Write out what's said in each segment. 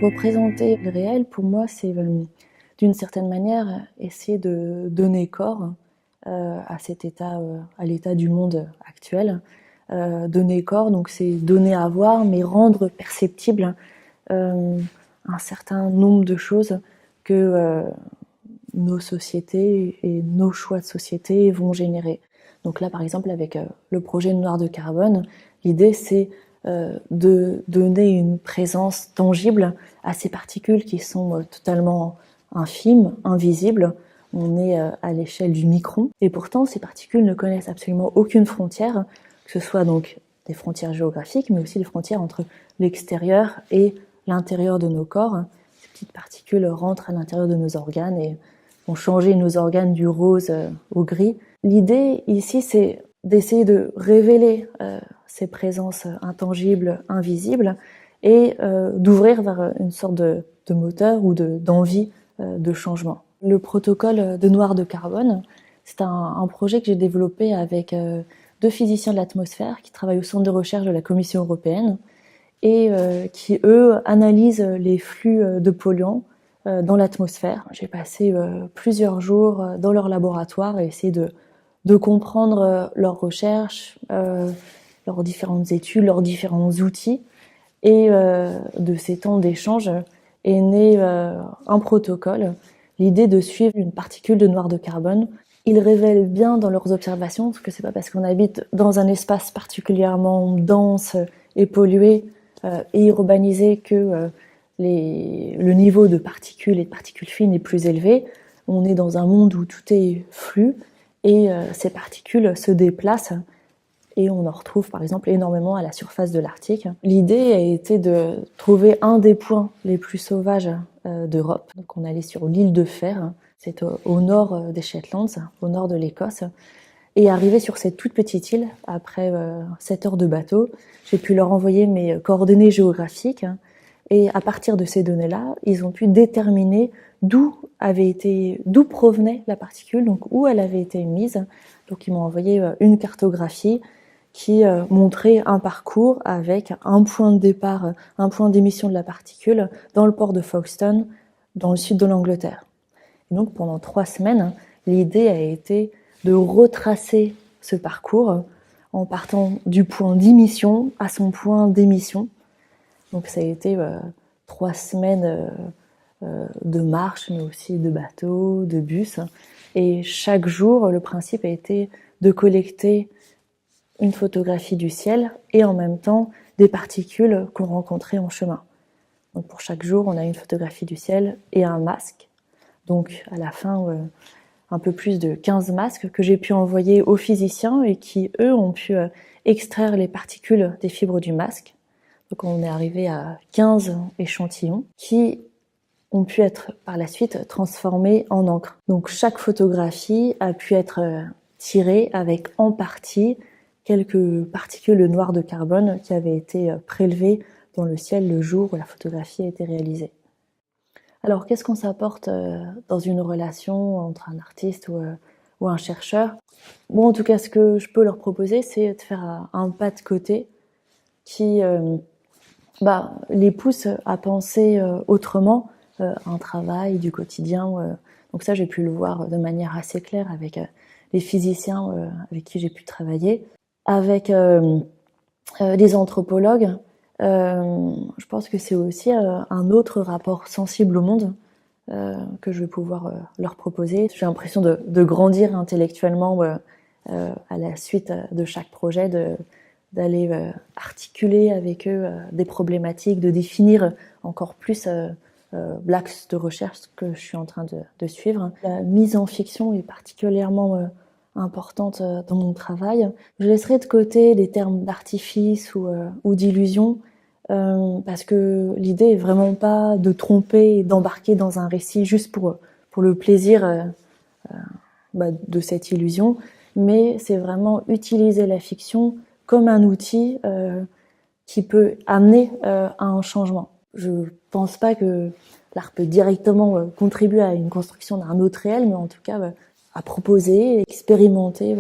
Représenter le réel, pour moi, c'est d'une certaine manière essayer de donner corps à cet état, à l'état du monde actuel. Donner corps, donc c'est donner à voir, mais rendre perceptible un certain nombre de choses que nos sociétés et nos choix de société vont générer. Donc là, par exemple, avec le projet Noir de Carbone, l'idée c'est de donner une présence tangible à ces particules qui sont totalement infimes, invisibles. On est à l'échelle du micron. Et pourtant, ces particules ne connaissent absolument aucune frontière, que ce soit donc des frontières géographiques, mais aussi des frontières entre l'extérieur et l'intérieur de nos corps. Ces petites particules rentrent à l'intérieur de nos organes et vont changer nos organes du rose au gris. L'idée ici, c'est d'essayer de révéler ces présences intangibles, invisibles, et d'ouvrir vers une sorte de moteur ou d'envie de changement. Le protocole de Noir de Carbone, c'est un projet que j'ai développé avec deux physiciens de l'atmosphère qui travaillent au centre de recherche de la Commission européenne et qui, eux, analysent les flux de polluants dans l'atmosphère. J'ai passé plusieurs jours dans leur laboratoire et essayé de comprendre leurs recherches, leurs différentes études, leurs différents outils. Et de ces temps d'échange est né un protocole, l'idée de suivre une particule de noir de carbone. Ils révèlent bien dans leurs observations que c'est pas parce qu'on habite dans un espace particulièrement dense et pollué et urbanisé que le niveau de particules et de particules fines est plus élevé. On est dans un monde où tout est flux et ces particules se déplacent et on en retrouve par exemple énormément à la surface de l'Arctique. L'idée a été de trouver un des points les plus sauvages d'Europe. Donc on allait sur l'île de Fer, c'est au nord des Shetlands, au nord de l'Écosse. Et arrivé sur cette toute petite île, après 7 heures de bateau, j'ai pu leur envoyer mes coordonnées géographiques. Et à partir de ces données-là, ils ont pu déterminer d'où provenait la particule, donc où elle avait été émise. Donc ils m'ont envoyé une cartographie qui montrait un parcours avec un point de départ, un point d'émission de la particule dans le port de Folkestone, dans le sud de l'Angleterre. Et donc pendant 3 semaines, l'idée a été de retracer ce parcours en partant du point d'émission à son point d'émission. Donc ça a été 3 semaines de marche, mais aussi de bateau, de bus. Et chaque jour, le principe a été de collecter une photographie du ciel et en même temps des particules qu'on rencontrait en chemin. Donc pour chaque jour, on a une photographie du ciel et un masque. Donc à la fin, un peu plus de 15 masques que j'ai pu envoyer aux physiciens et qui, eux, ont pu extraire les particules des fibres du masque. Donc on est arrivé à 15 échantillons qui ont pu être par la suite transformés en encre. Donc chaque photographie a pu être tirée avec en partie quelques particules noires de carbone qui avaient été prélevées dans le ciel le jour où la photographie a été réalisée. Alors qu'est-ce qu'on s'apporte dans une relation entre un artiste ou un chercheur? Bon, en tout cas, ce que je peux leur proposer, c'est de faire un pas de côté qui les pousse à penser autrement un travail du quotidien. Donc ça, j'ai pu le voir de manière assez claire avec les physiciens avec qui j'ai pu travailler. Avec les anthropologues, je pense que c'est aussi un autre rapport sensible au monde que je vais pouvoir leur proposer. J'ai l'impression de grandir intellectuellement à la suite de chaque projet, d'aller articuler avec eux des problématiques, de définir encore plus l'axe de recherche que je suis en train de suivre. La mise en fiction est particulièrement importante dans mon travail. Je laisserai de côté les termes d'artifice ou d'illusion parce que l'idée est vraiment pas de tromper et d'embarquer dans un récit juste pour le plaisir de cette illusion, mais c'est vraiment utiliser la fiction comme un outil qui peut amener à un changement. Je pense pas que l'art peut directement contribuer à une construction d'un autre réel, mais en tout cas à proposer, expérimenter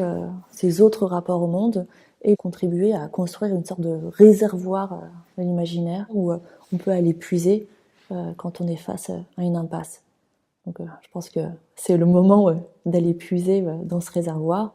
ces autres rapports au monde et contribuer à construire une sorte de réservoir de l'imaginaire où on peut aller puiser quand on est face à une impasse. Donc je pense que c'est le moment d'aller puiser dans ce réservoir.